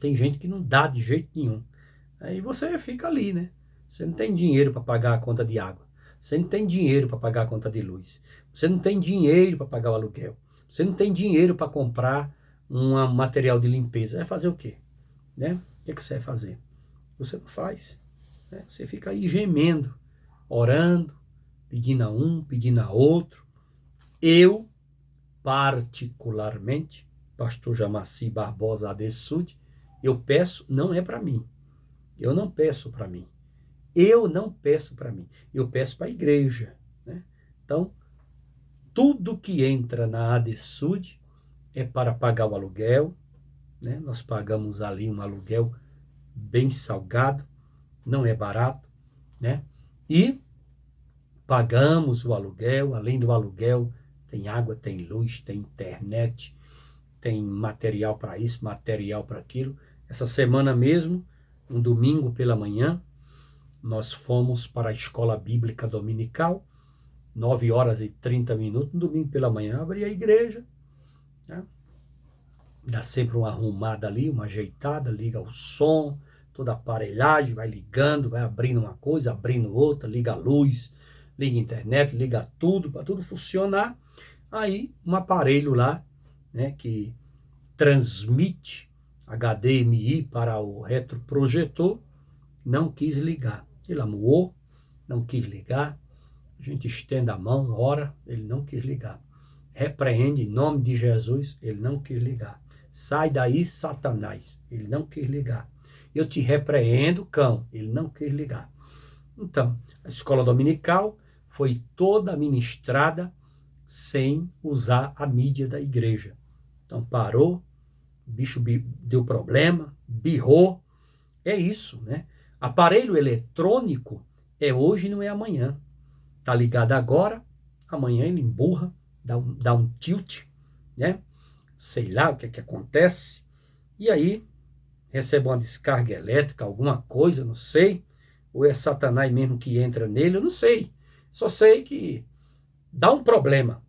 tem gente que não dá de jeito nenhum. Aí você fica ali, né? Você não tem dinheiro para pagar a conta de água. Você não tem dinheiro para pagar a conta de luz. Você não tem dinheiro para pagar o aluguel. Você não tem dinheiro para comprar um material de limpeza. Vai fazer o quê? Né? O que é que você vai fazer? Você não faz. Né? Você fica aí gemendo, orando, pedindo a um, pedindo a outro. Eu, particularmente, pastor Jamaci Barbosa Adessud, eu peço, não é para mim. Eu não peço para mim. Eu não peço para mim. Eu peço para a igreja. Né? Então, tudo que entra na Adessud é para pagar o aluguel. Né? Nós pagamos ali um aluguel bem salgado, não é barato. Né? E pagamos o aluguel. Além do aluguel, tem água, tem luz, tem internet, tem material para isso, material para aquilo. Essa semana mesmo, um domingo pela manhã, nós fomos para a escola bíblica dominical, 9h30, um domingo pela manhã, abri a igreja, né? Dá sempre uma arrumada ali, uma ajeitada, liga o som, toda a aparelhagem, vai ligando, vai abrindo uma coisa, abrindo outra, liga a luz, liga a internet, liga tudo, para tudo funcionar. Aí um aparelho lá, né, que transmite HDMI para o retroprojetor, não quis ligar. Ele amuou, não quis ligar. A gente estende a mão, ora, ele não quis ligar. Repreende em nome de Jesus, ele não quis ligar. Sai daí, Satanás, ele não quis ligar. Eu te repreendo, cão, ele não quis ligar. Então, a escola dominical foi toda ministrada sem usar a mídia da igreja. Então parou, o bicho deu problema, birrou. É isso, né? Aparelho eletrônico é hoje, não é amanhã. Tá ligado agora, amanhã ele emburra, dá um tilt, né? Sei lá o que é que acontece. E aí recebe uma descarga elétrica, alguma coisa, não sei. Ou é Satanás mesmo que entra nele, eu não sei. Só sei que dá um problema.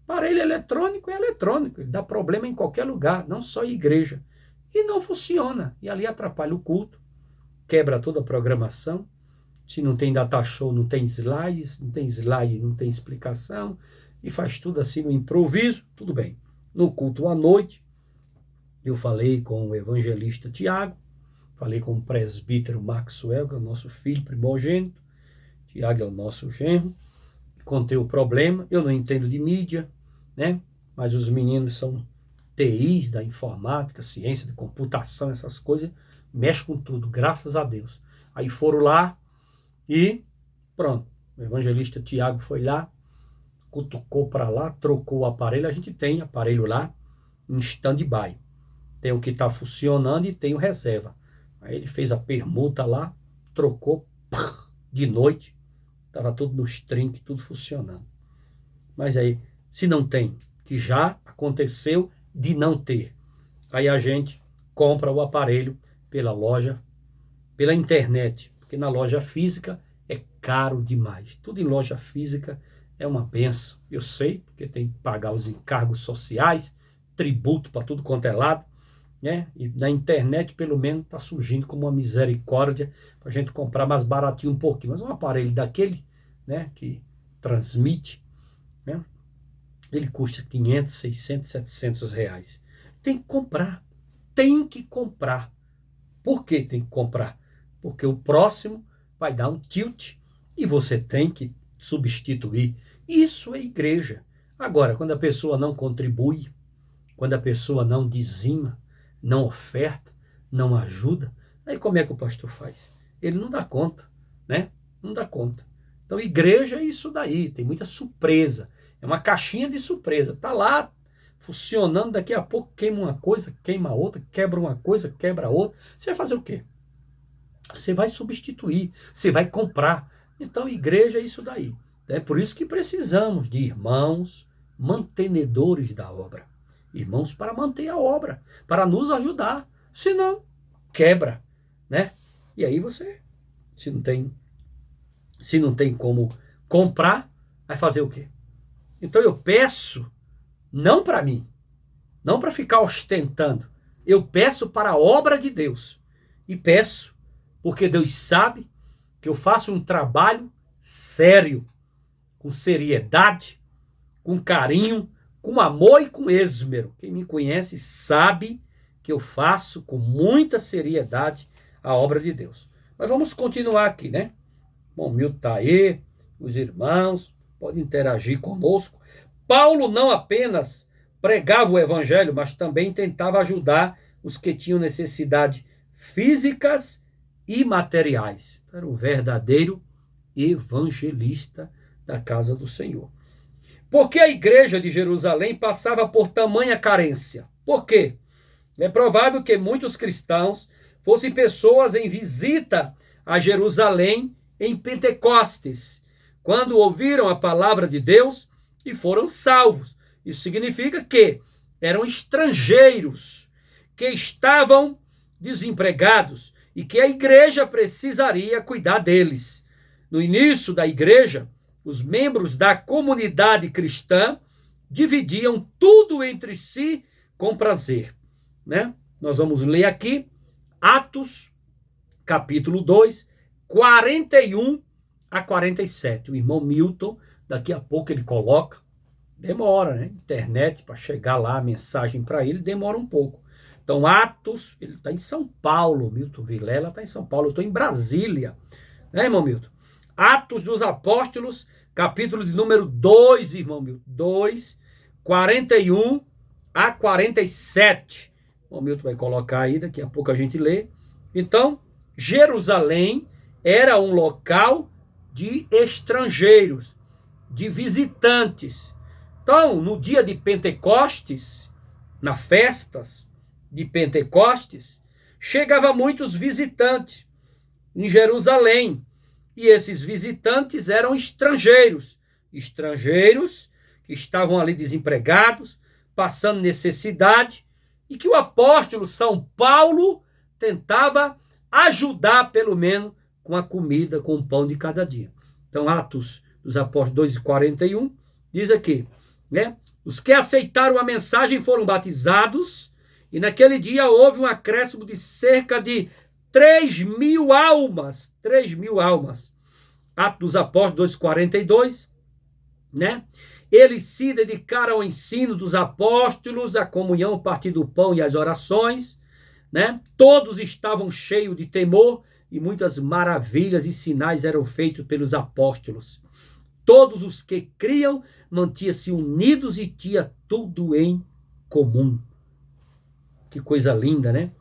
Aparelho eletrônico é eletrônico, ele dá problema em qualquer lugar, não só em igreja. E não funciona. E ali atrapalha o culto, quebra toda a programação. Se não tem data show, não tem slides, não tem slide, não tem explicação, e faz tudo assim no improviso, tudo bem. No culto à noite, eu falei com o evangelista Tiago, falei com o presbítero Maxwell, que é o nosso filho primogênito, Tiago é o nosso genro, contei o problema. Eu não entendo de mídia, né? Mas os meninos são TIs da informática, ciência de computação, essas coisas, mexe com tudo, graças a Deus. Aí foram lá e pronto, o evangelista Tiago foi lá, cutucou para lá, trocou o aparelho. A gente tem aparelho lá em stand-by, tem o que está funcionando e tem o reserva. Aí ele fez a permuta lá, trocou de noite, estava tudo nos trinques, tudo funcionando. Mas aí, se não tem, que já aconteceu de não ter, aí a gente compra o aparelho pela loja, pela internet, porque na loja física é caro demais. Tudo em loja física é uma benção. Eu sei, porque tem que pagar os encargos sociais, tributo para tudo quanto é lado, né? E na internet, pelo menos, está surgindo como uma misericórdia para a gente comprar mais baratinho um pouquinho. Mas um aparelho daquele, né, que transmite, né, ele custa 500, 600, 700 reais. Tem que comprar. Tem que comprar. Por que tem que comprar? Porque o próximo vai dar um tilt e você tem que substituir. Isso é igreja. Agora, quando a pessoa não contribui, quando a pessoa não dizima, não oferta, não ajuda, aí como é que o pastor faz? Ele não dá conta, né? Não dá conta. Então, igreja é isso daí, tem muita surpresa. É uma caixinha de surpresa. Tá lá funcionando, daqui a pouco queima uma coisa, queima outra, quebra uma coisa, quebra outra. Você vai fazer o quê? Você vai substituir, você vai comprar. Então, igreja é isso daí. É por isso que precisamos de irmãos mantenedores da obra. Irmãos para manter a obra, para nos ajudar. Senão, quebra, né? E aí você, se não tem como comprar, vai fazer o quê? Então eu peço, não para mim, não para ficar ostentando, Eu peço para a obra de Deus. E peço, porque Deus sabe que eu faço um trabalho sério, com seriedade, com carinho, com amor e com esmero. Quem me conhece sabe que eu faço com muita seriedade a obra de Deus. Mas vamos continuar aqui, né? Bom, Milton está aí, os irmãos podem interagir conosco. Paulo não apenas pregava o evangelho, mas também tentava ajudar os que tinham necessidade físicas e materiais. Era um verdadeiro evangelista da casa do Senhor. Por que a igreja de Jerusalém passava por tamanha carência? Por quê? É provável que muitos cristãos fossem pessoas em visita a Jerusalém em Pentecostes, quando ouviram a palavra de Deus e foram salvos. Isso significa que eram estrangeiros, que estavam desempregados e que a igreja precisaria cuidar deles. No início da igreja, os membros da comunidade cristã dividiam tudo entre si com prazer, né? Nós vamos ler aqui Atos, capítulo 2, 41 a 47. O irmão Milton, daqui a pouco ele coloca, demora, né? Internet para chegar lá a mensagem para ele demora um pouco. Então, Atos, ele está em São Paulo, Milton Vilela está em São Paulo, eu estou em Brasília, né, irmão Milton? Atos dos Apóstolos, capítulo de número 2, irmão Milton, 2, 41 a 47. O Milton vai colocar aí, daqui a pouco a gente lê. Então, Jerusalém era um local de estrangeiros, de visitantes. Então, no dia de Pentecostes, nas festas de Pentecostes, chegavam muitos visitantes em Jerusalém. E esses visitantes eram estrangeiros. Estrangeiros que estavam ali desempregados, passando necessidade, e que o apóstolo São Paulo tentava ajudar, pelo menos, com a comida, com o pão de cada dia. Então, Atos dos Apóstolos 2:41, diz aqui, né? Os que aceitaram a mensagem foram batizados, e naquele dia houve um acréscimo de cerca de 3.000 almas. 3.000 almas. Atos dos Apóstolos 2:42, né? Eles se dedicaram ao ensino dos apóstolos, à comunhão, partir do pão e às orações, né? Todos estavam cheios de temor e muitas maravilhas e sinais eram feitos pelos apóstolos. Todos os que criam mantinham-se unidos e tinham tudo em comum. Que coisa linda, né?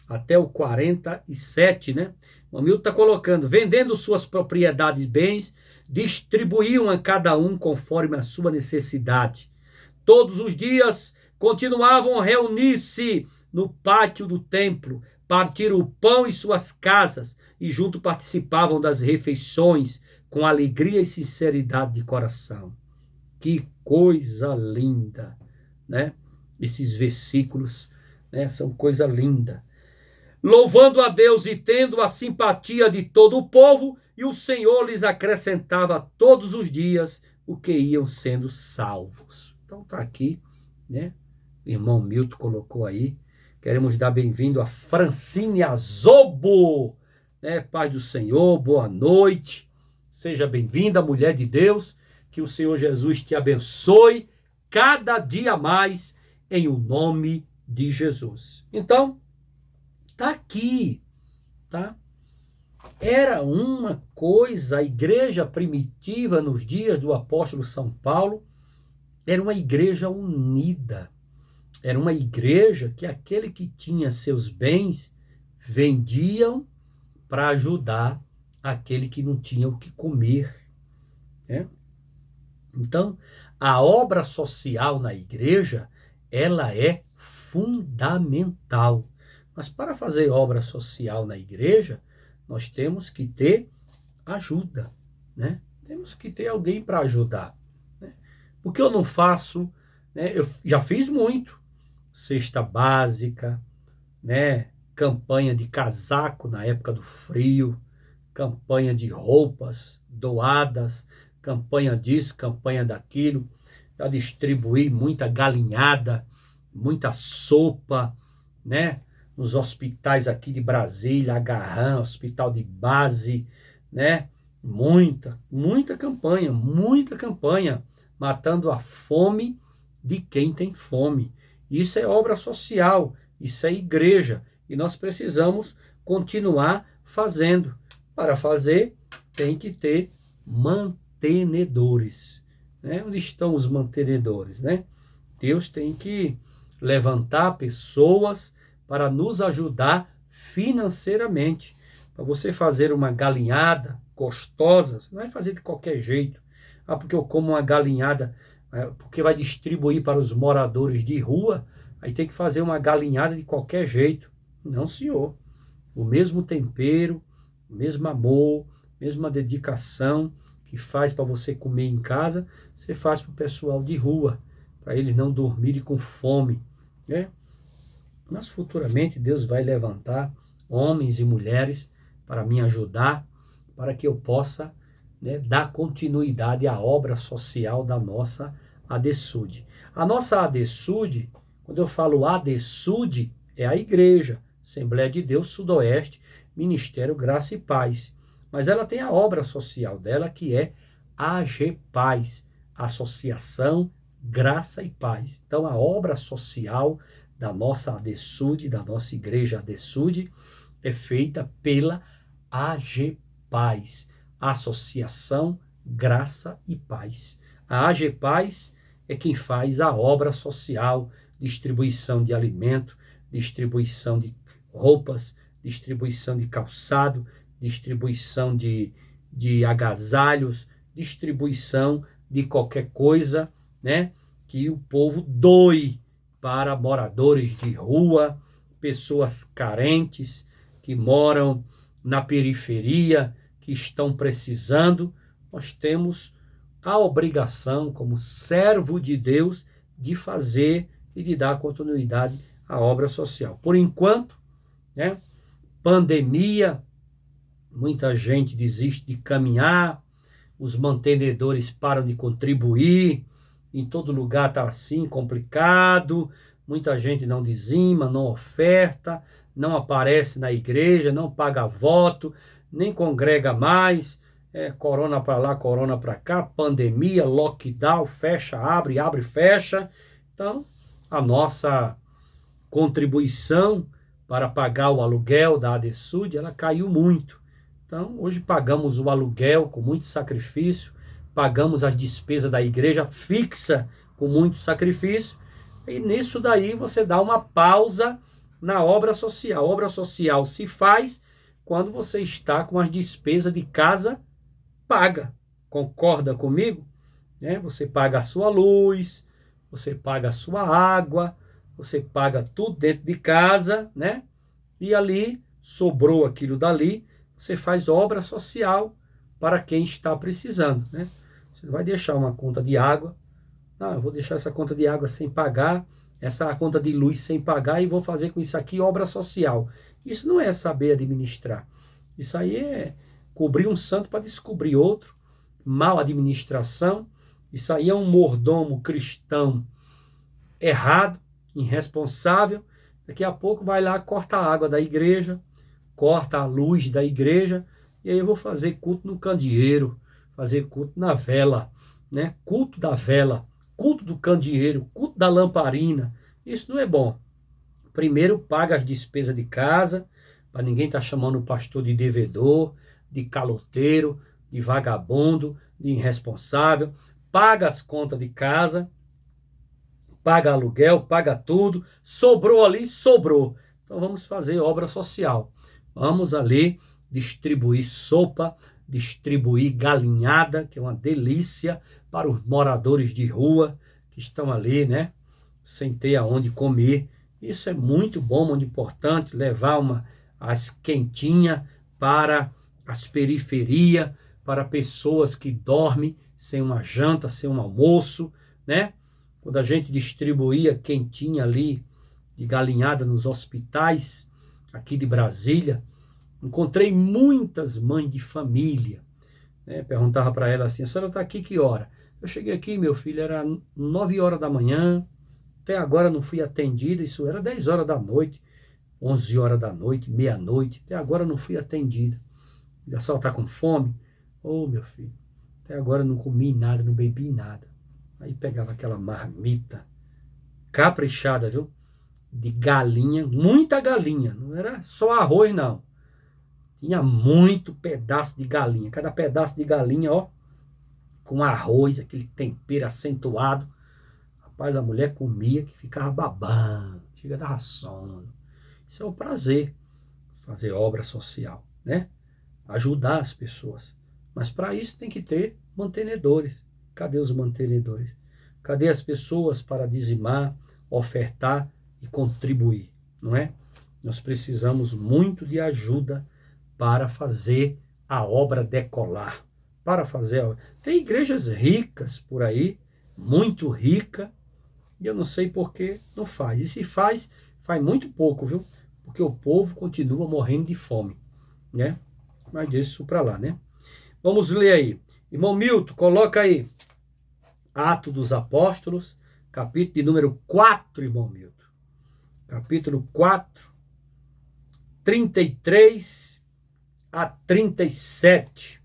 Até o 47, né? O Hamilton está colocando, vendendo suas propriedades e bens, distribuíam a cada um conforme a sua necessidade. Todos os dias continuavam a reunir-se no pátio do templo, partiram o pão em suas casas e junto participavam das refeições com alegria e sinceridade de coração. Que coisa linda, né? Esses versículos, né, são coisa linda. Louvando a Deus e tendo a simpatia de todo o povo, e o Senhor lhes acrescentava todos os dias o que iam sendo salvos. Então está aqui, né? O irmão Milton colocou aí. Queremos dar bem-vindo a Francine Azobo, né? Paz do Senhor, boa noite. Seja bem-vinda, mulher de Deus. Que o Senhor Jesus te abençoe cada dia mais em o nome de Jesus. Então, tá aqui, tá? Era uma coisa, a igreja primitiva nos dias do apóstolo São Paulo era uma igreja unida. Era uma igreja que aquele que tinha seus bens vendiam para ajudar aquele que não tinha o que comer, né? Então, a obra social na igreja, ela é fundamental. Mas para fazer obra social na igreja, nós temos que ter ajuda, né? Temos que ter alguém para ajudar, né? Porque eu não faço, né? Eu já fiz muito, cesta básica, né? Campanha de casaco na época do frio, campanha de roupas doadas, campanha disso, campanha daquilo. Já distribuí muita galinhada, muita sopa, né? Nos hospitais aqui de Brasília, Agarram, hospital de base, né? Muita campanha, matando a fome de quem tem fome. Isso é obra social, isso é igreja, e nós precisamos continuar fazendo. Para fazer, tem que ter mantenedores, né? Onde estão os mantenedores, né? Deus tem que levantar pessoas para nos ajudar financeiramente. Para você fazer uma galinhada gostosa, você não vai fazer de qualquer jeito. Ah, porque eu como uma galinhada, porque vai distribuir para os moradores de rua, aí tem que fazer uma galinhada de qualquer jeito. Não, senhor. O mesmo tempero, o mesmo amor, mesma dedicação que faz para você comer em casa, você faz para o pessoal de rua, para eles não dormirem com fome, né? Mas futuramente Deus vai levantar homens e mulheres para me ajudar, para que eu possa, né, dar continuidade à obra social da nossa ADSUD. A nossa ADSUD, quando eu falo ADSUD, é a igreja, Assembleia de Deus Sudoeste, Ministério Graça e Paz. Mas ela tem a obra social dela, que é AGPaz, Associação Graça e Paz. Então, a obra social da nossa ADSUD, da nossa igreja ADSUD, é feita pela AGPaz, Associação Graça e Paz. A AGPaz é quem faz a obra social, distribuição de alimento, distribuição de roupas, distribuição de calçado, distribuição de agasalhos, distribuição de qualquer coisa, né, que o povo doe para moradores de rua, pessoas carentes que moram na periferia, que estão precisando. Nós temos a obrigação, como servo de Deus, de fazer e de dar continuidade à obra social. Por enquanto, né, pandemia, muita gente desiste de caminhar, os mantenedores param de contribuir, em todo lugar está assim, complicado, muita gente não dizima, não oferta, não aparece na igreja, não paga voto, nem congrega mais, corona para lá, corona para cá, pandemia, lockdown, fecha, abre, abre, fecha. Então, a nossa contribuição para pagar o aluguel da ADSUD, ela caiu muito. Então, hoje pagamos o aluguel com muito sacrifício, pagamos as despesas da igreja fixa com muito sacrifício, e nisso daí você dá uma pausa na obra social. A obra social se faz quando você está com as despesas de casa paga. Concorda comigo? Né? Você paga a sua luz, você paga a sua água, você paga tudo dentro de casa, né? E ali sobrou aquilo dali, você faz obra social para quem está precisando, né? Você não vai deixar uma conta de água, não, eu vou deixar essa conta de água sem pagar, essa conta de luz sem pagar e vou fazer com isso aqui obra social. Isso não é saber administrar. Isso aí é cobrir um santo para descobrir outro, mal administração. Isso aí é um mordomo cristão errado, irresponsável. Daqui a pouco vai lá, corta a água da igreja, corta a luz da igreja, e aí eu vou fazer culto no candeeiro, fazer culto na vela, né? Culto da vela, culto do candeeiro, culto da lamparina. Isso não é bom. Primeiro paga as despesas de casa, para ninguém estar chamando o pastor de devedor, de caloteiro, de vagabundo, de irresponsável. Paga as contas de casa, paga aluguel, paga tudo, sobrou ali, sobrou. Então vamos fazer obra social. Vamos ali distribuir sopa, distribuir galinhada, que é uma delícia para os moradores de rua que estão ali, né, sem ter aonde comer. Isso é muito bom, muito importante, levar as quentinhas para as periferias, para pessoas que dormem sem uma janta, sem um almoço, né? Quando a gente distribuía quentinha ali, de galinhada nos hospitais, aqui de Brasília, encontrei muitas mães de família, né? Perguntava para ela assim, a senhora está aqui que hora? Eu cheguei aqui, meu filho, era 9 horas da manhã, até agora não fui atendido, isso era 10 horas da noite. 11 horas da noite, meia-noite, até agora não fui atendida. A senhora está com fome? Ô, meu filho, até agora não comi nada, não bebi nada. Aí pegava aquela marmita caprichada, viu? De galinha, muita galinha, não era só arroz, não. Tinha muito pedaço de galinha, cada pedaço de galinha, ó, com arroz, aquele tempero acentuado. Rapaz, a mulher comia que ficava babando, chega a dar sono. Isso é o prazer, fazer obra social, né? Ajudar as pessoas. Mas para isso tem que ter mantenedores. Cadê os mantenedores? Cadê as pessoas para dizimar, ofertar e contribuir, não é? Nós precisamos muito de ajuda para fazer a obra decolar, para fazer a... Tem igrejas ricas por aí, muito rica, e eu não sei por que não faz. E se faz, faz muito pouco, viu? Porque o povo continua morrendo de fome, né? Mas deixa isso para lá, né? Vamos ler aí. Irmão Milton, coloca aí Atos dos Apóstolos, capítulo de número 4, irmão Milton. Capítulo 4, 33 a 37.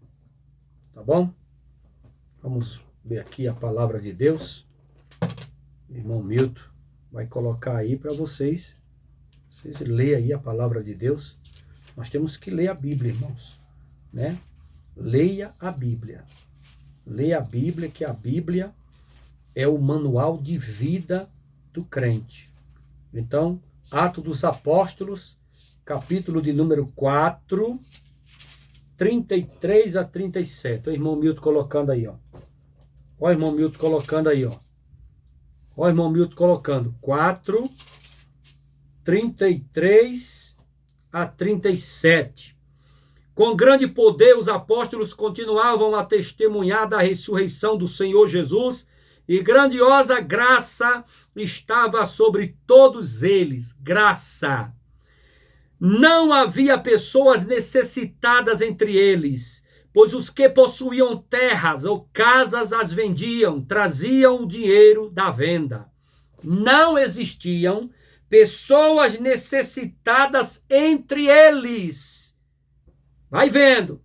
Tá bom? Vamos ver aqui a palavra de Deus. Irmão Milton vai colocar aí para vocês. Vocês leiam aí a palavra de Deus. Nós temos que ler a Bíblia, irmãos, né? Leia a Bíblia. Leia a Bíblia, que a Bíblia é o manual de vida do crente. Então, Atos dos Apóstolos, capítulo de número 4, 33 a 37. O irmão Milton colocando aí, ó. Olha o irmão Milton colocando aí, ó. Olha o irmão Milton colocando 4, 33 a 37. Com grande poder, os apóstolos continuavam a testemunhar da ressurreição do Senhor Jesus, e grandiosa graça estava sobre todos eles. Graça. Não havia pessoas necessitadas entre eles, pois os que possuíam terras ou casas as vendiam, traziam o dinheiro da venda. Não existiam pessoas necessitadas entre eles. Vai vendo.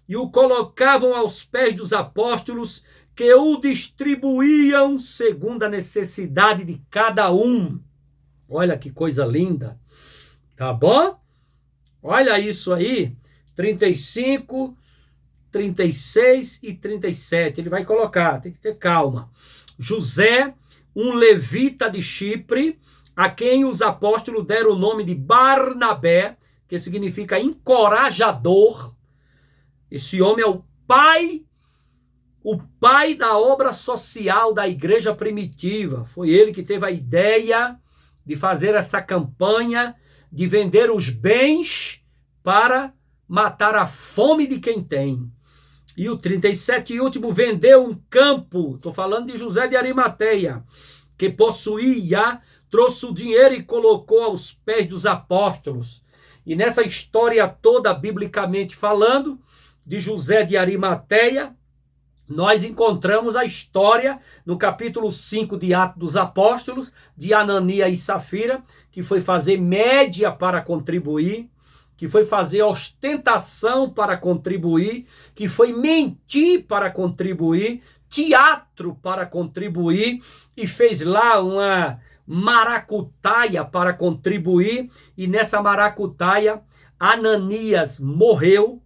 E o colocavam aos pés dos apóstolos, que o distribuíam segundo a necessidade de cada um. Olha que coisa linda. Tá bom? Olha isso aí. 35, 36 e 37. Ele vai colocar, tem que ter calma. José, um levita de Chipre, a quem os apóstolos deram o nome de Barnabé, que significa encorajador. Esse homem é o pai da obra social da igreja primitiva. Foi ele que teve a ideia de fazer essa campanha, de vender os bens para matar a fome de quem tem. E o 37 e último, vendeu um campo, estou falando de José de Arimateia, que possuía, trouxe o dinheiro e colocou aos pés dos apóstolos. E nessa história toda, biblicamente falando, de José de Arimateia, nós encontramos a história no capítulo 5 de Atos dos Apóstolos, de Ananias e Safira, que foi fazer média para contribuir, que foi fazer ostentação para contribuir, que foi mentir para contribuir, teatro para contribuir, e fez lá uma maracutaia para contribuir, e nessa maracutaia Ananias morreu,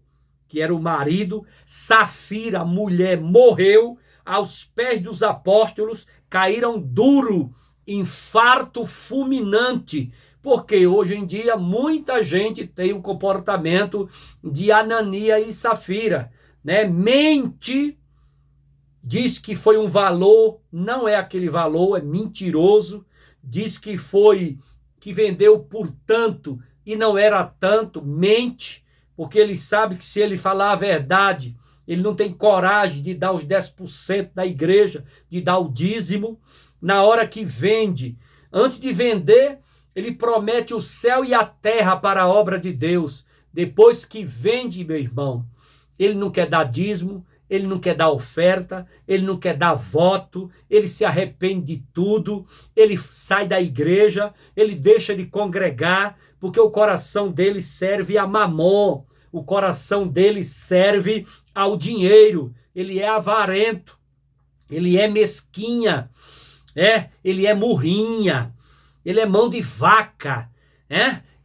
que era o marido, Safira, a mulher, morreu aos pés dos apóstolos, caíram duro, infarto fulminante, porque hoje em dia muita gente tem o comportamento de Ananias e Safira, né? Mente, diz que foi um valor, não é aquele valor, é mentiroso, diz que vendeu por tanto e não era tanto, mente, porque ele sabe que se ele falar a verdade, ele não tem coragem de dar os 10% da igreja, de dar o dízimo. Na hora que vende, antes de vender, ele promete o céu e a terra para a obra de Deus. Depois que vende, meu irmão, ele não quer dar dízimo, ele não quer dar oferta, ele não quer dar voto, ele se arrepende de tudo, ele sai da igreja, ele deixa de congregar, porque o coração dele serve a mamon, o coração dele serve ao dinheiro, ele é avarento, ele é mesquinha, ele é murrinha, ele é mão de vaca,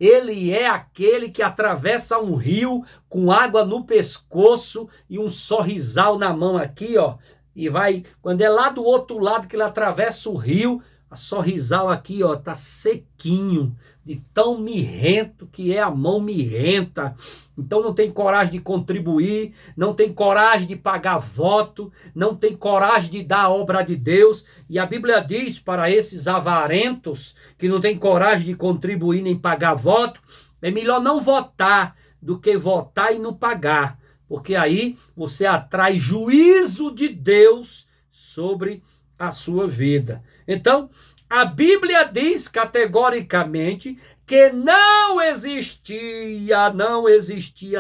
ele é aquele que atravessa um rio com água no pescoço e um sorrisal na mão aqui, ó, e vai, quando é lá do outro lado que ele atravessa o rio, a sorrisal aqui, ó, tá sequinho, de tão mirrento que é a mão mirrenta. Então não tem coragem de contribuir, não tem coragem de pagar voto, não tem coragem de dar a obra de Deus. E a Bíblia diz para esses avarentos que não tem coragem de contribuir nem pagar voto, é melhor não votar do que votar e não pagar, porque aí você atrai juízo de Deus sobre a sua vida. Então, a Bíblia diz categoricamente que não existia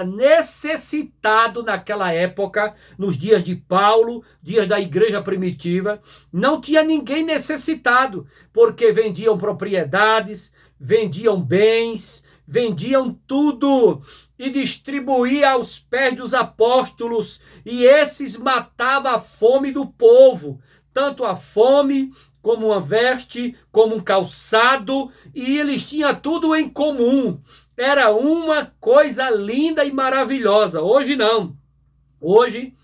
necessitado naquela época, nos dias de Paulo, dias da igreja primitiva, não tinha ninguém necessitado, porque vendiam propriedades, vendiam bens, vendiam tudo e distribuíam aos pés dos apóstolos, e esses matavam a fome do povo, tanto a fome como uma veste, como um calçado, e eles tinham tudo em comum. Era uma coisa linda e maravilhosa. Hoje não. Hoje,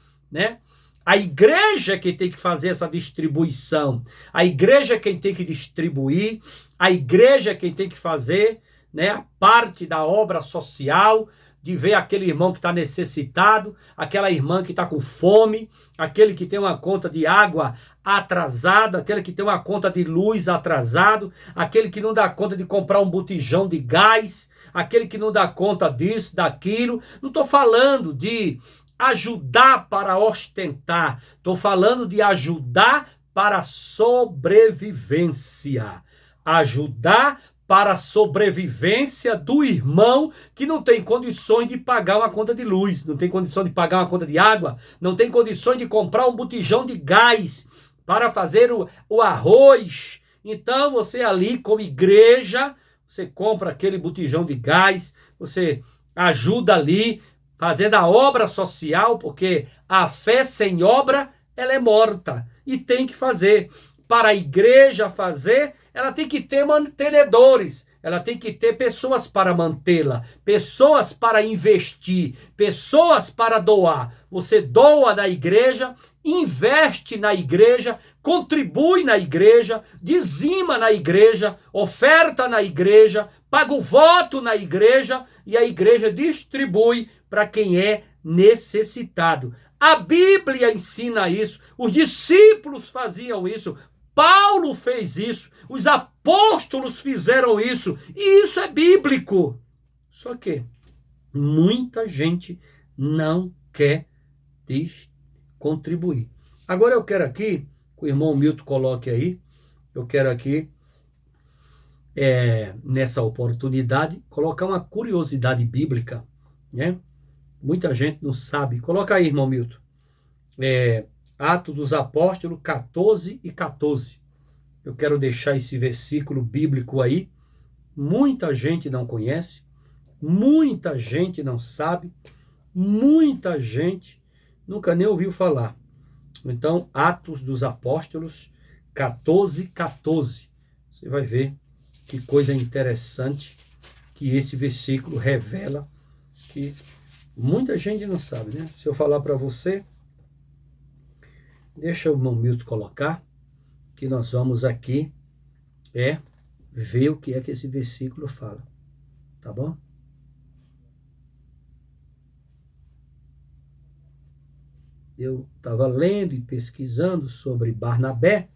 a igreja que tem que fazer essa distribuição, a igreja quem tem que distribuir, a igreja quem tem que fazer, a parte da obra social, de ver aquele irmão que está necessitado, aquela irmã que está com fome, aquele que tem uma conta de água atrasada, aquele que tem uma conta de luz atrasado, aquele que não dá conta de comprar um botijão de gás, aquele que não dá conta disso, daquilo. Não estou falando de ajudar para ostentar, estou falando de ajudar para a sobrevivência. Ajudar para a sobrevivência do irmão que não tem condições de pagar uma conta de luz, não tem condição de pagar uma conta de água, não tem condições de comprar um botijão de gás para fazer o arroz. Então você ali como igreja, você compra aquele botijão de gás, você ajuda ali, fazendo a obra social, porque a fé sem obra, ela é morta, e tem que fazer. Para a igreja fazer, ela tem que ter mantenedores, ela tem que ter pessoas para mantê-la, pessoas para investir, pessoas para doar. Você doa na igreja, investe na igreja, contribui na igreja, dizima na igreja, oferta na igreja, paga o voto na igreja, e a igreja distribui para quem é necessitado. A Bíblia ensina isso, os discípulos faziam isso, Paulo fez isso, os apóstolos fizeram isso, e isso é bíblico. Só que muita gente não quer contribuir. Agora eu quero aqui, que o irmão Milton coloque aí, eu quero aqui, nessa oportunidade, colocar uma curiosidade bíblica, Muita gente não sabe. Coloca aí, irmão Milton. Atos dos Apóstolos 14 e 14. Eu quero deixar esse versículo bíblico aí. Muita gente não conhece, muita gente não sabe, muita gente nunca nem ouviu falar. Então, Atos dos Apóstolos 14, 14. Você vai ver que coisa interessante que esse versículo revela, que muita gente não sabe, Se eu falar para você, deixa o irmão Milton colocar, que nós vamos aqui ver o que é que esse versículo fala. Tá bom? Eu estava lendo e pesquisando sobre Barnabé,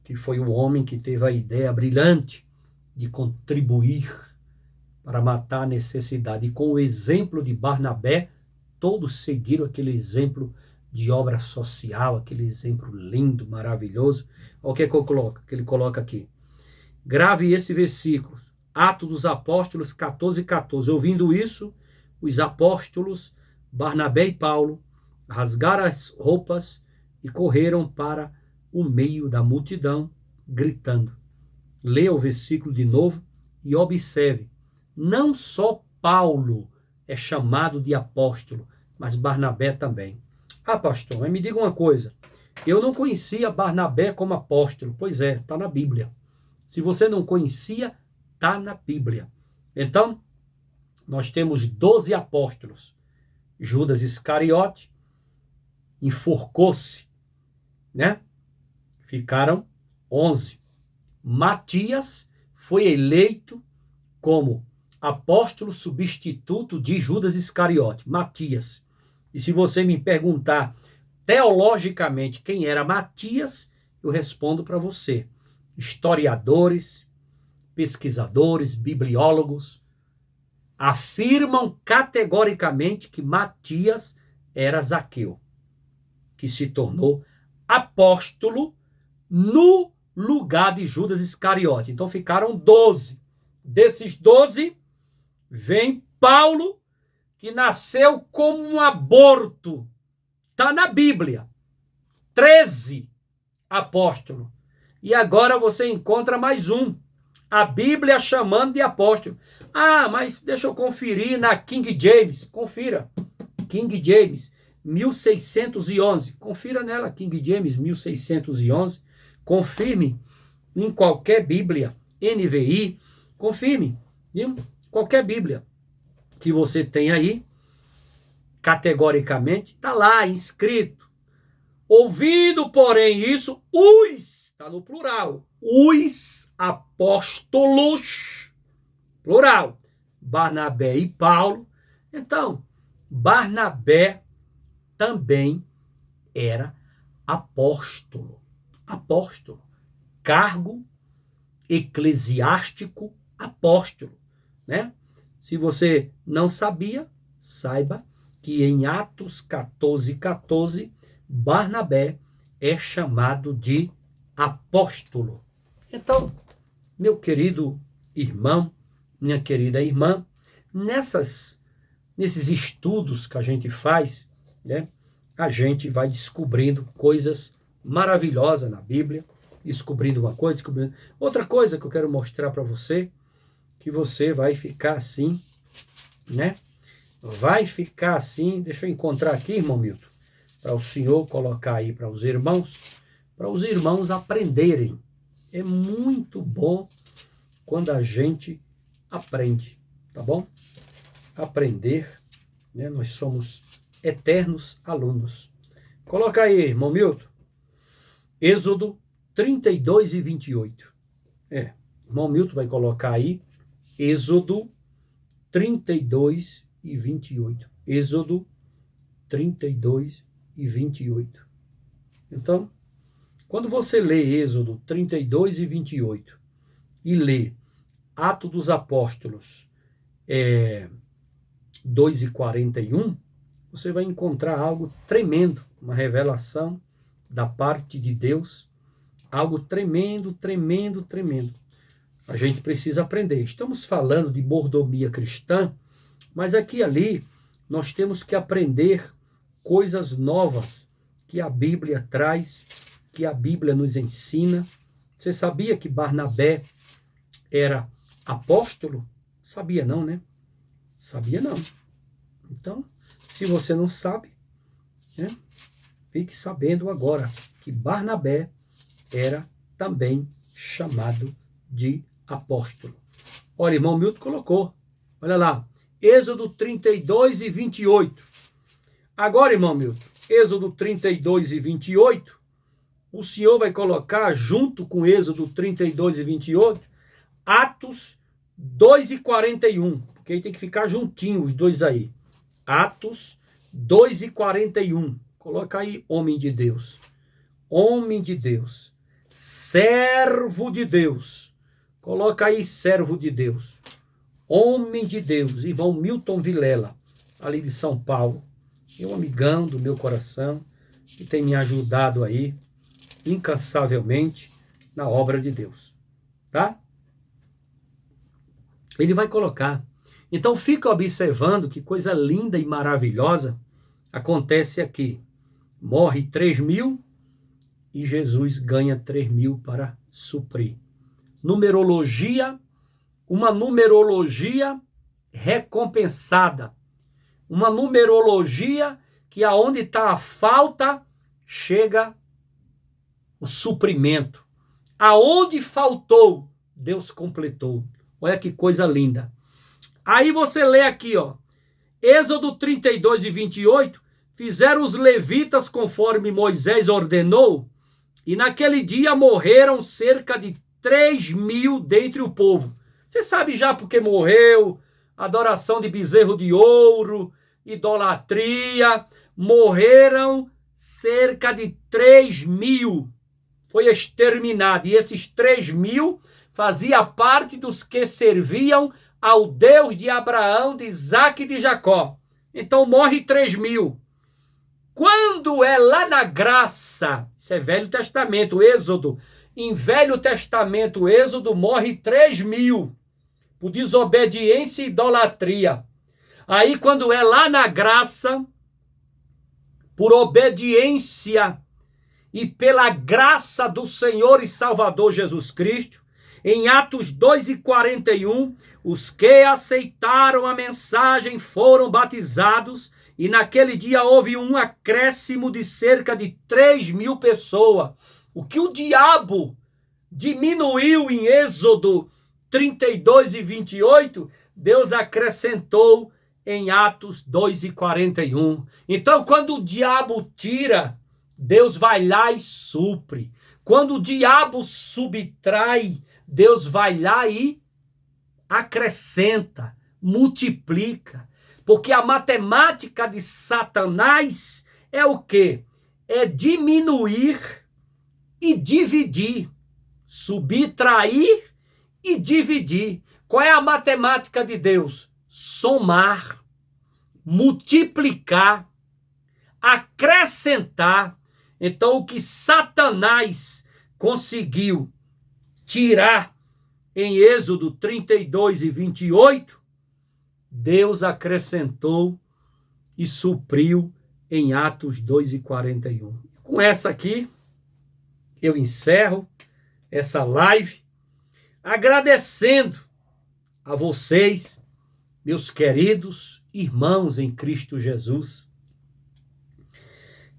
que foi o homem que teve a ideia brilhante de contribuir para matar a necessidade. E com o exemplo de Barnabé, todos seguiram aquele exemplo de obra social, aquele exemplo lindo, maravilhoso. Olha o que ele coloca aqui. Grave esse versículo, Atos dos Apóstolos 14, 14. Ouvindo isso, os apóstolos, Barnabé e Paulo, rasgaram as roupas e correram para o meio da multidão, gritando. Leia o versículo de novo e observe. Não só Paulo é chamado de apóstolo, mas Barnabé também. Ah, pastor, mas me diga uma coisa. Eu não conhecia Barnabé como apóstolo. Pois é, está na Bíblia. Se você não conhecia, está na Bíblia. Então, nós temos 12 apóstolos. Judas Iscariote enforcou-se, né? Ficaram 11. Matias foi eleito como apóstolo substituto de Judas Iscariote, Matias. E se você me perguntar teologicamente quem era Matias, eu respondo para você. Historiadores, pesquisadores, bibliólogos afirmam categoricamente que Matias era Zaqueu, que se tornou apóstolo no lugar de Judas Iscariote. Então ficaram 12. Desses 12, vem Paulo, que nasceu como um aborto. Está na Bíblia. 13 apóstolos. E agora você encontra mais um. A Bíblia chamando de apóstolo. Ah, mas deixa eu conferir na King James. Confira. King James, 1611. Confira nela, King James, 1611. Confirme em qualquer Bíblia, NVI. Confirme, viu? Qualquer Bíblia que você tem aí, categoricamente, está lá escrito. Ouvido, porém, isso, os, está no plural, os apóstolos, plural, Barnabé e Paulo. Então, Barnabé também era apóstolo. Apóstolo. Cargo eclesiástico apóstolo, né? Se você não sabia, saiba que em Atos 14:14, Barnabé é chamado de apóstolo. Então, meu querido irmão, minha querida irmã, nesses estudos que a gente faz, né, a gente vai descobrindo coisas maravilhosas na Bíblia, descobrindo uma coisa, descobrindo outra coisa que eu quero mostrar para você, que você vai ficar assim, né? Vai ficar assim, deixa eu encontrar aqui, irmão Milton, para o senhor colocar aí para os irmãos aprenderem. É muito bom quando a gente aprende, tá bom? Aprender, né? Nós somos eternos alunos. Coloca aí, irmão Milton, Êxodo 32:28. Irmão Milton vai colocar aí, Êxodo 32:28. Êxodo 32:28. Então, quando você lê Êxodo 32:28 e lê Atos dos Apóstolos 2:41, você vai encontrar algo tremendo, uma revelação da parte de Deus, algo tremendo, tremendo, tremendo. A gente precisa aprender. Estamos falando de mordomia cristã, mas aqui e ali nós temos que aprender coisas novas que a Bíblia traz, que a Bíblia nos ensina. Você sabia que Barnabé era apóstolo? Sabia não, né? Sabia não. Então, se você não sabe, né, fique sabendo agora que Barnabé era também chamado de apóstolo. Olha, irmão Milton colocou. Olha lá. Êxodo 32:28. Agora, irmão Milton, Êxodo 32:28, o senhor vai colocar junto com Êxodo 32:28, Atos 2:41, porque aí tem que ficar juntinho os dois aí. Atos 2:41. Coloca aí, homem de Deus. Homem de Deus. Servo de Deus. Coloca aí, servo de Deus. Homem de Deus, irmão Milton Vilela, ali de São Paulo. Um amigão do meu coração, que tem me ajudado aí, incansavelmente, na obra de Deus. Tá? Ele vai colocar. Então fica observando que coisa linda e maravilhosa acontece aqui. Morre 3.000 e Jesus ganha 3.000 para suprir. Numerologia, uma numerologia recompensada. Uma numerologia que aonde está a falta, chega o suprimento. Aonde faltou, Deus completou. Olha que coisa linda. Aí você lê aqui, ó. Êxodo 32 e 28. Fizeram os levitas conforme Moisés ordenou, e naquele dia morreram cerca de 3.000 dentre o povo. Você sabe já porque morreu? Adoração de bezerro de ouro, idolatria. Morreram cerca de 3.000. Foi exterminado. E esses 3.000 fazia parte dos que serviam ao Deus de Abraão, de Isaque e de Jacó. Então morre 3.000. Quando é lá na graça, isso é Velho Testamento, Êxodo, em Velho Testamento, Êxodo, morre 3.000 por desobediência e idolatria. Aí quando é lá na graça, por obediência e pela graça do Senhor e Salvador Jesus Cristo, em Atos 2 e 41, os que aceitaram a mensagem foram batizados, e naquele dia houve um acréscimo de cerca de 3.000 pessoas. O que o diabo diminuiu em Êxodo 32 e 28, Deus acrescentou em Atos 2 e 41. Então, quando o diabo tira, Deus vai lá e supre. Quando o diabo subtrai, Deus vai lá e acrescenta, multiplica. Porque a matemática de Satanás é o quê? É diminuir e dividir. Subtrair e dividir. Qual é a matemática de Deus? Somar, multiplicar, acrescentar. Então, o que Satanás conseguiu tirar em Êxodo 32 e 28, Deus acrescentou e supriu em Atos 2 e 41. Com essa aqui, eu encerro essa live, agradecendo a vocês, meus queridos irmãos em Cristo Jesus.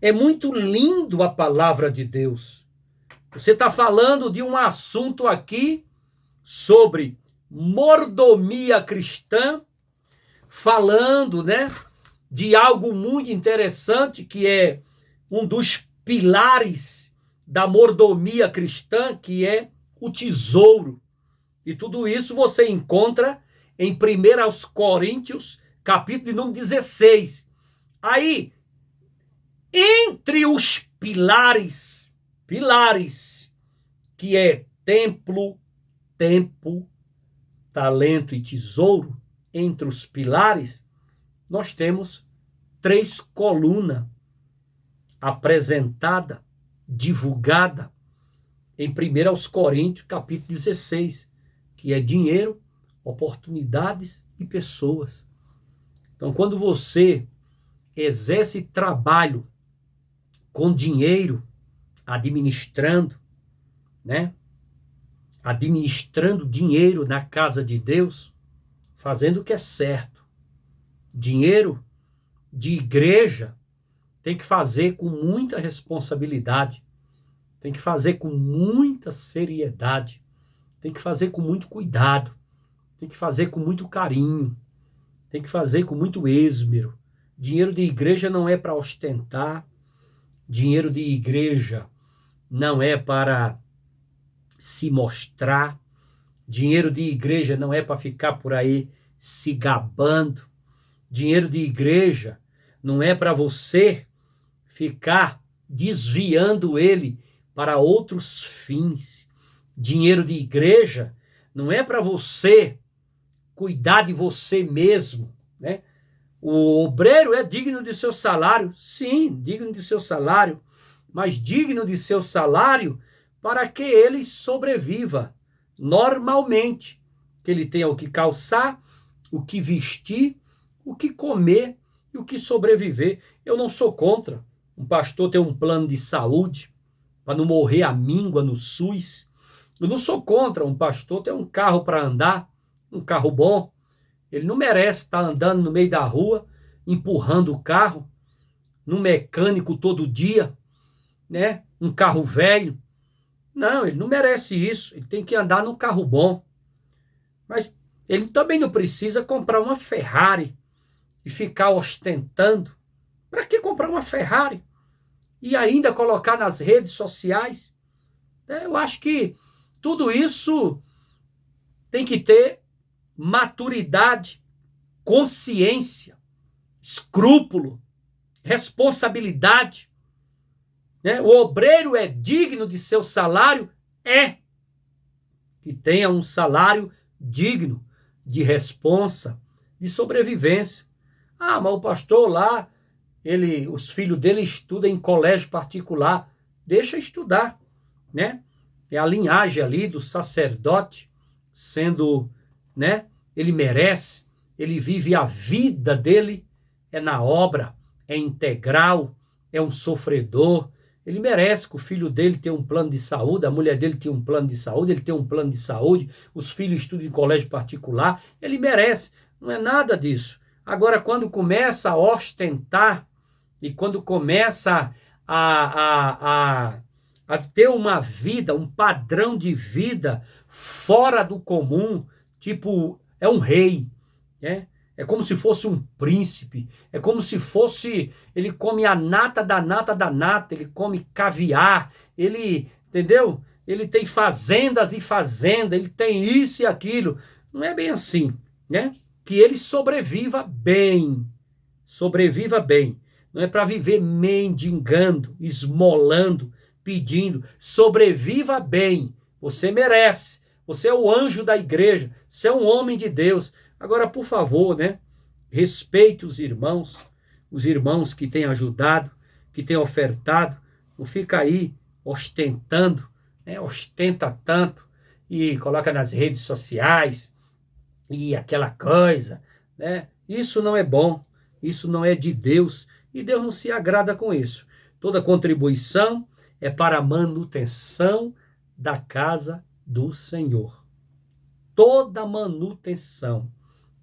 É muito lindo a palavra de Deus. Você está falando de um assunto aqui sobre mordomia cristã, falando, né, de algo muito interessante que é um dos pilares da mordomia cristã, que é o tesouro. E tudo isso você encontra em 1 Coríntios, capítulo de número 16. Aí, entre os pilares, que é templo, tempo, talento e tesouro, entre os pilares, nós temos 3 colunas apresentada, divulgada em 1 Coríntios, capítulo 16, que é dinheiro, oportunidades e pessoas. Então, quando você exerce trabalho com dinheiro, administrando, né? Administrando dinheiro na casa de Deus, fazendo o que é certo. Dinheiro de igreja tem que fazer com muita responsabilidade, tem que fazer com muita seriedade, tem que fazer com muito cuidado, tem que fazer com muito carinho, tem que fazer com muito esmero. Dinheiro de igreja não é para ostentar, dinheiro de igreja não é para se mostrar, dinheiro de igreja não é para ficar por aí se gabando, dinheiro de igreja não é para você ficar desviando ele para outros fins. Dinheiro de igreja não é para você cuidar de você mesmo, né? O obreiro é digno de seu salário, sim, digno de seu salário, mas digno de seu salário para que ele sobreviva normalmente, que ele tenha o que calçar, o que vestir, o que comer e o que sobreviver. Eu não sou contra um pastor ter um plano de saúde para não morrer à míngua no SUS. Eu não sou contra um pastor ter um carro para andar, um carro bom. Ele não merece estar andando no meio da rua, empurrando o carro, num mecânico todo dia, né? Um carro velho. Não, ele não merece isso. Ele tem que andar num carro bom. Mas ele também não precisa comprar uma Ferrari e ficar ostentando. Para que comprar uma Ferrari? E ainda colocar nas redes sociais? Eu acho que tudo isso tem que ter maturidade, consciência, escrúpulo, responsabilidade. Né? O obreiro é digno de seu salário? É. Que tenha um salário digno de responsa, de sobrevivência. Ah, mas o pastor lá, os filhos dele estudam em colégio particular. Deixa estudar, né? É a linhagem ali do sacerdote sendo, né? Ele merece, ele vive a vida dele, é na obra, é integral, é um sofredor. Ele merece que o filho dele tenha um plano de saúde, a mulher dele tenha um plano de saúde, ele tem um plano de saúde, os filhos estudam em colégio particular, ele merece. Não é nada disso. Agora, quando começa a ostentar e quando começa a ter uma vida, um padrão de vida fora do comum, tipo, é um rei, né? É como se fosse um príncipe, é como se fosse, ele come a nata da nata da nata, ele come caviar, ele, entendeu? Ele tem fazendas e fazendas, ele tem isso e aquilo. Não é bem assim, né? Que ele sobreviva bem, sobreviva bem. Não é para viver mendigando, esmolando, pedindo. Sobreviva bem. Você merece. Você é o anjo da igreja. Você é um homem de Deus. Agora, por favor, né? Respeite os irmãos que têm ajudado, que têm ofertado. Não fica aí ostentando, né? Ostenta tanto e coloca nas redes sociais e aquela coisa, né? Isso não é bom. Isso não é de Deus. E Deus não se agrada com isso. Toda contribuição é para a manutenção da casa do Senhor. Toda manutenção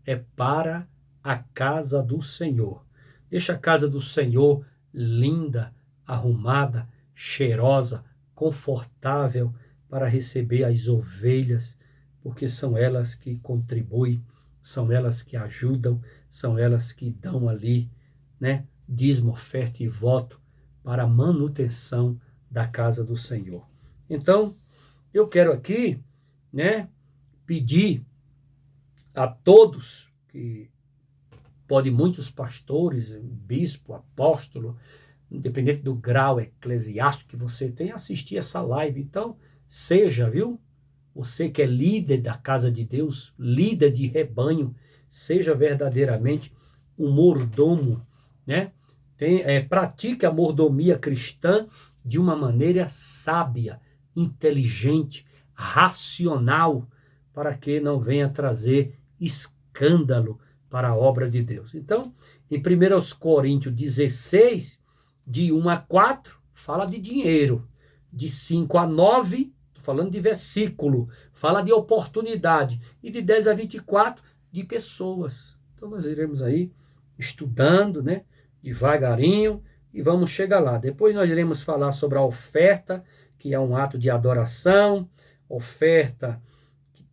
é para a casa do Senhor. Deixa a casa do Senhor linda, arrumada, cheirosa, confortável para receber as ovelhas, porque são elas que contribuem, são elas que ajudam, são elas que dão ali, né, dízimo, oferta e voto para a manutenção da casa do Senhor. Então, eu quero aqui, né, pedir a todos, que pode muitos pastores, bispo, apóstolo, independente do grau eclesiástico que você tem, assistir essa live. Então, seja, viu? Você que é líder da casa de Deus, líder de rebanho, seja verdadeiramente um mordomo, né? Pratique a mordomia cristã de uma maneira sábia, inteligente, racional, para que não venha trazer escândalo para a obra de Deus. Então, em 1 Coríntios 16, de 1 a 4, fala de dinheiro. De 5 a 9, estou falando de versículo, fala de oportunidade. E de 10 a 24, de pessoas. Então, nós iremos aí estudando, né, devagarinho, e vamos chegar lá. Depois nós iremos falar sobre a oferta, que é um ato de adoração. Oferta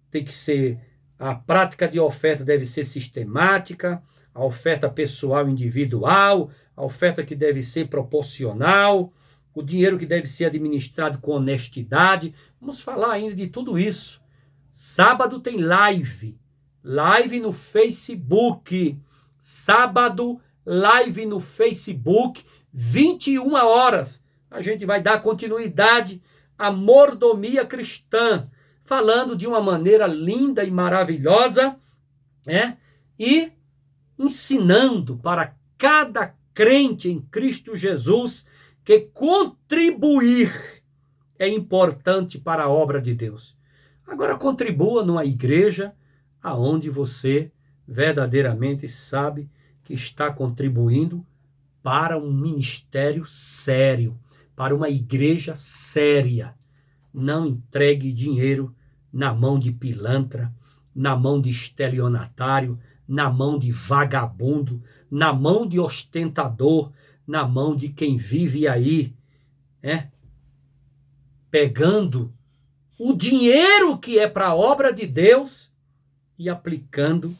tem que ser, a prática de oferta deve ser sistemática, a oferta pessoal individual, a oferta que deve ser proporcional, o dinheiro que deve ser administrado com honestidade. Vamos falar ainda de tudo isso. Sábado tem live no Facebook. Sábado, live no Facebook, 21 horas. A gente vai dar continuidade à mordomia cristã, falando de uma maneira linda e maravilhosa, né? E ensinando para cada crente em Cristo Jesus que contribuir é importante para a obra de Deus. Agora contribua numa igreja aonde você verdadeiramente sabe que está contribuindo para um ministério sério, para uma igreja séria. Não entregue dinheiro na mão de pilantra, na mão de estelionatário, na mão de vagabundo, na mão de ostentador, na mão de quem vive aí, pegando o dinheiro que é para a obra de Deus e aplicando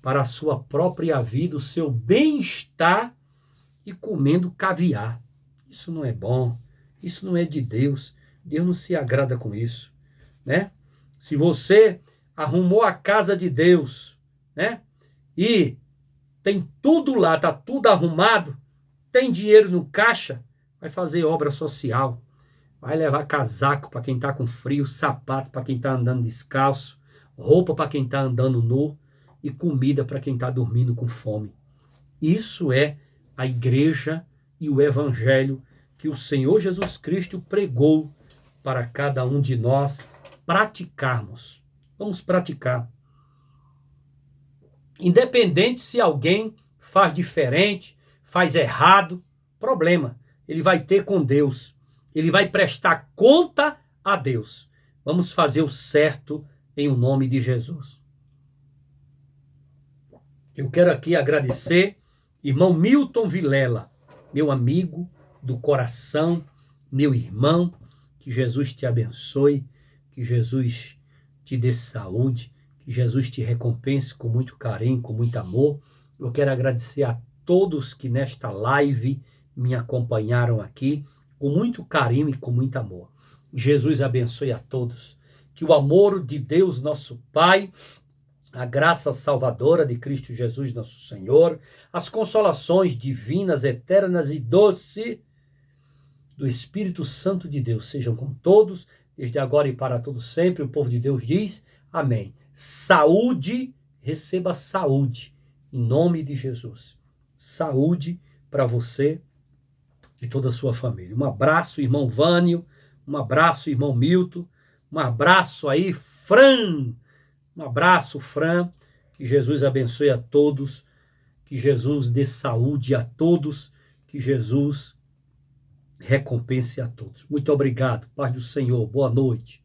para a sua própria vida, o seu bem-estar e comendo caviar. Isso não é bom, isso não é de Deus. Deus não se agrada com isso, né? Se você arrumou a casa de Deus, né? E tem tudo lá, tá tudo arrumado, tem dinheiro no caixa, vai fazer obra social, vai levar casaco para quem tá com frio, sapato para quem tá andando descalço, roupa para quem tá andando nu e comida para quem tá dormindo com fome. Isso é a igreja e o evangelho que o Senhor Jesus Cristo pregou para cada um de nós praticarmos. Vamos praticar. Independente se alguém faz diferente, faz errado, problema. Ele vai ter com Deus. Ele vai prestar conta a Deus. Vamos fazer o certo em o nome de Jesus. Eu quero aqui agradecer irmão Milton Vilela, meu amigo do coração, meu irmão, que Jesus te abençoe, que Jesus te dê saúde, que Jesus te recompense com muito carinho, com muito amor. Eu quero agradecer a todos que nesta live me acompanharam aqui, com muito carinho e com muito amor. Jesus abençoe a todos. Que o amor de Deus, nosso Pai, a graça salvadora de Cristo Jesus, nosso Senhor, as consolações divinas, eternas e doces do Espírito Santo de Deus sejam com todos, desde agora e para todos sempre. O povo de Deus diz amém. Saúde, receba saúde, em nome de Jesus. Saúde para você e toda a sua família. Um abraço, irmão Vânio, um abraço, irmão Milton, um abraço aí, Fran. Um abraço, Fran, que Jesus abençoe a todos, que Jesus dê saúde a todos, que Jesus recompense a todos. Muito obrigado, paz do Senhor, boa noite.